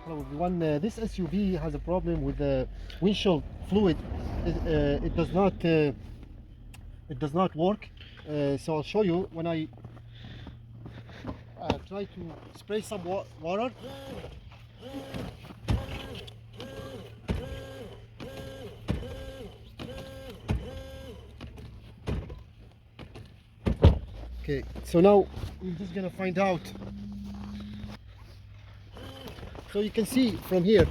Hello everyone. This SUV has a problem with the windshield fluid. It does not work. So I'll show you when I try to spray some water. Okay, so now I'm just gonna find out. So you can see from here,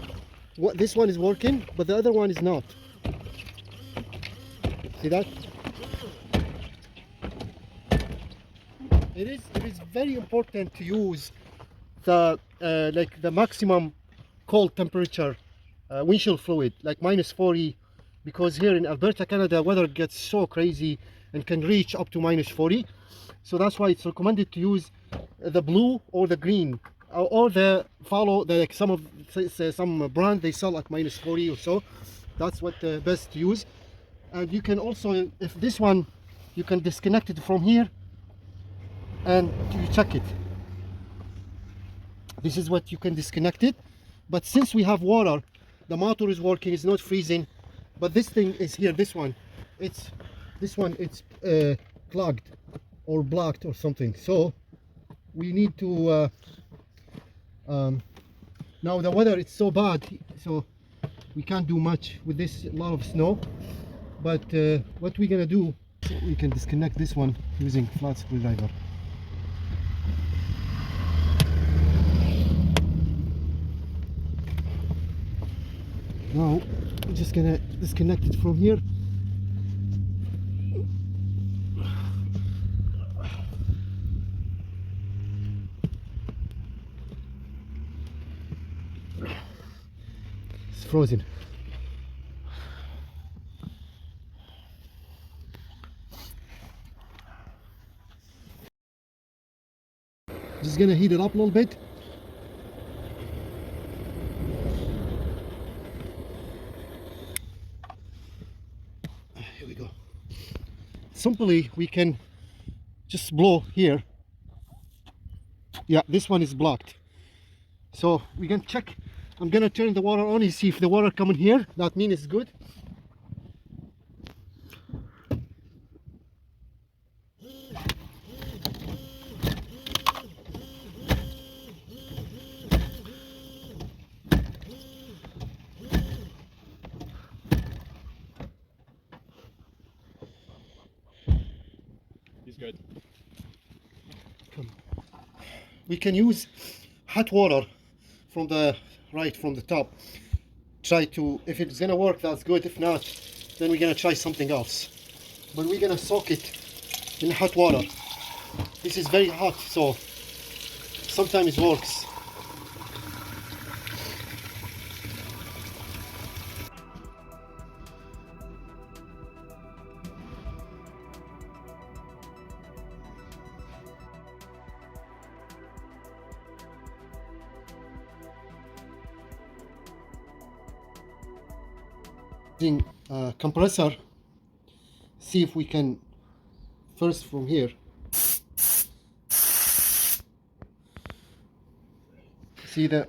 what this one is working, but the other one is not. See that? It is very important to use the like the maximum cold temperature windshield fluid, like -40, because here in Alberta, Canada, weather gets so crazy and can reach up to -40. So that's why it's recommended to use the blue or the green, or the follow the like some brand they sell at -40 or so. That's what best to use. And you can also, if this one, you can disconnect it from here and you check it. This is what you can disconnect it. But since we have water, the motor is working, it's not freezing. But this thing is here, this one it's clogged or blocked or something. So we need to now the weather it's so bad, so we can't do much with this, a lot of snow. But what we're gonna do, we can disconnect this one using flat screwdriver. Now I'm just gonna disconnect it from here. It's frozen. Just gonna heat it up a little bit. Here we go. Simply we can just blow here. Yeah, this one is blocked. So we can check. I'm gonna turn the water on and see if the water coming here. That means it's good. He's good. We can use hot water from the top. Try to, if it's gonna work, that's good. If not, then we're gonna try something else. But we're gonna soak it in hot water. This is very hot, so sometimes it works. Using a compressor, see if we can first from here see the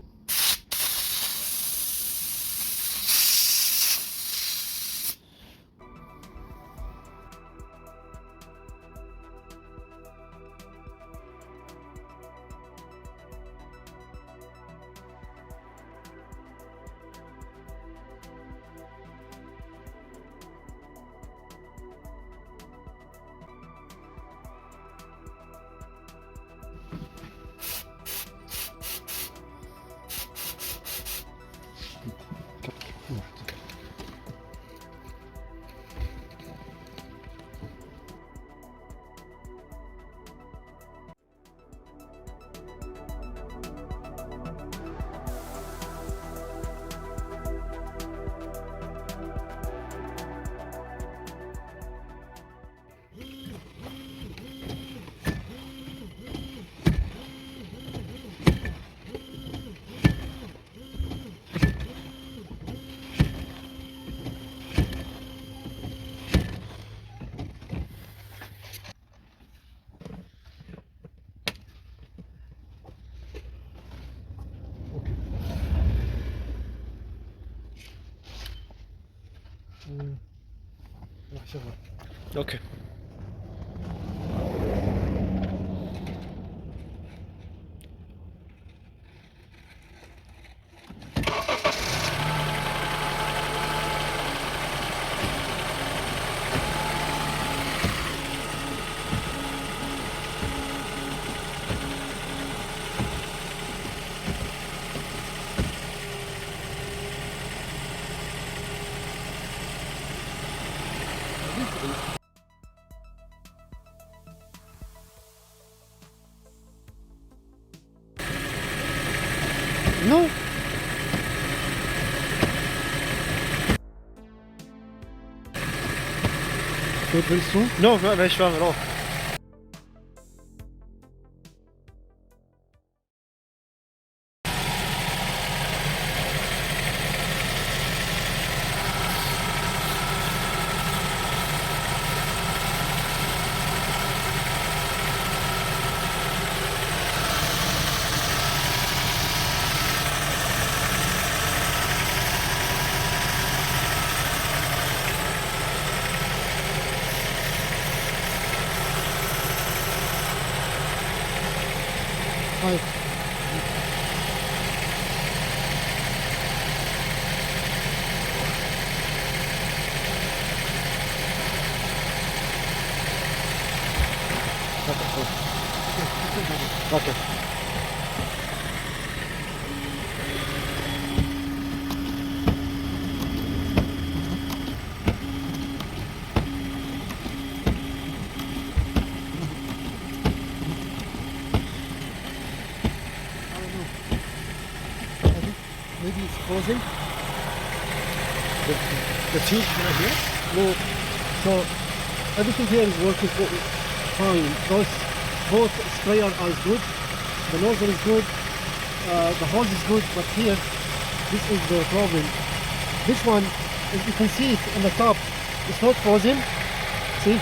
راح شغل. اوكي. No. Good, very strong. No, not very strong at all. Hi. Okay. Maybe it's frozen. The tube right here? No. So everything here is working fine. Both sprayer are good. The nozzle is good. The hose is good. But here, this is the problem. This one, if you can see it on the top, it's not frozen. See,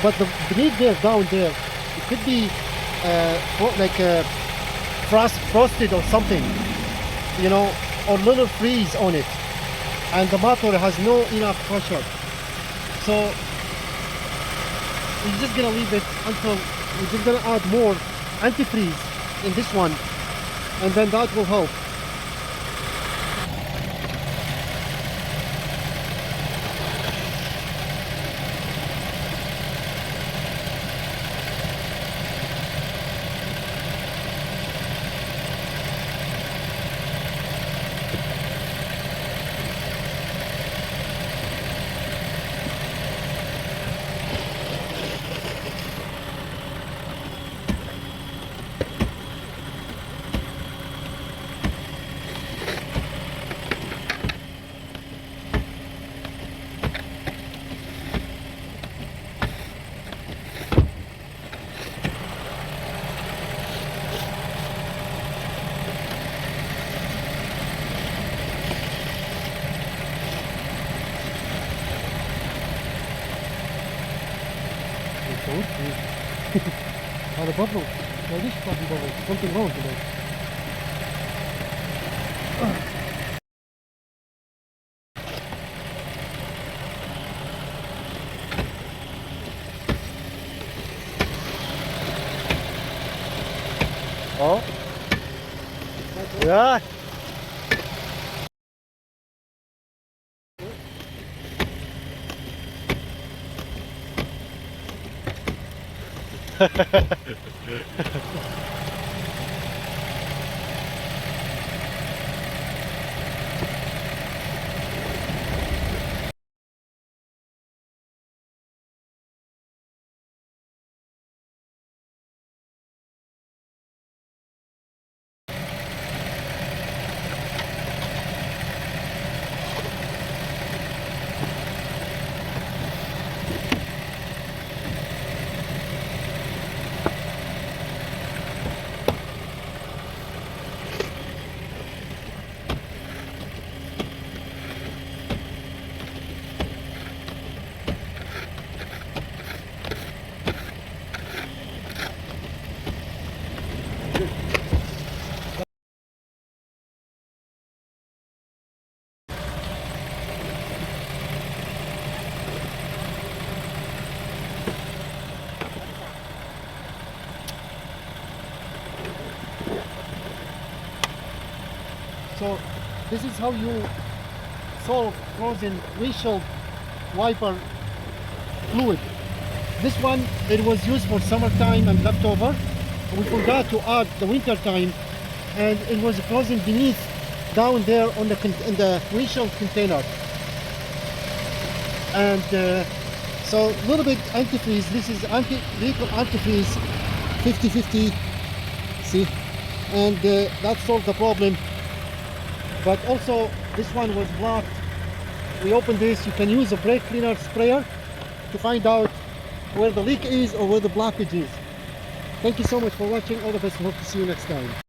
but the beneath there, down there, it could be frosted or something, you know, or little freeze on it, and the motor has no enough pressure. So we're just gonna leave it until we're just gonna add more antifreeze in this one, and then that will help. هذا بابل ما ليش بابل something wrong today. Oh. Yeah. So this is how you solve frozen windshield wiper fluid. This one, it was used for summertime and leftover. We forgot to add the winter time, and it was frozen beneath down there on in the windshield container. And so a little bit antifreeze. This is vehicle antifreeze 50-50. See, and that solved the problem. But also this one was blocked. We opened this. You can use a brake cleaner sprayer to find out where the leak is or where the blockage is. Thank you so much for watching. All the best. Hope to see you next time.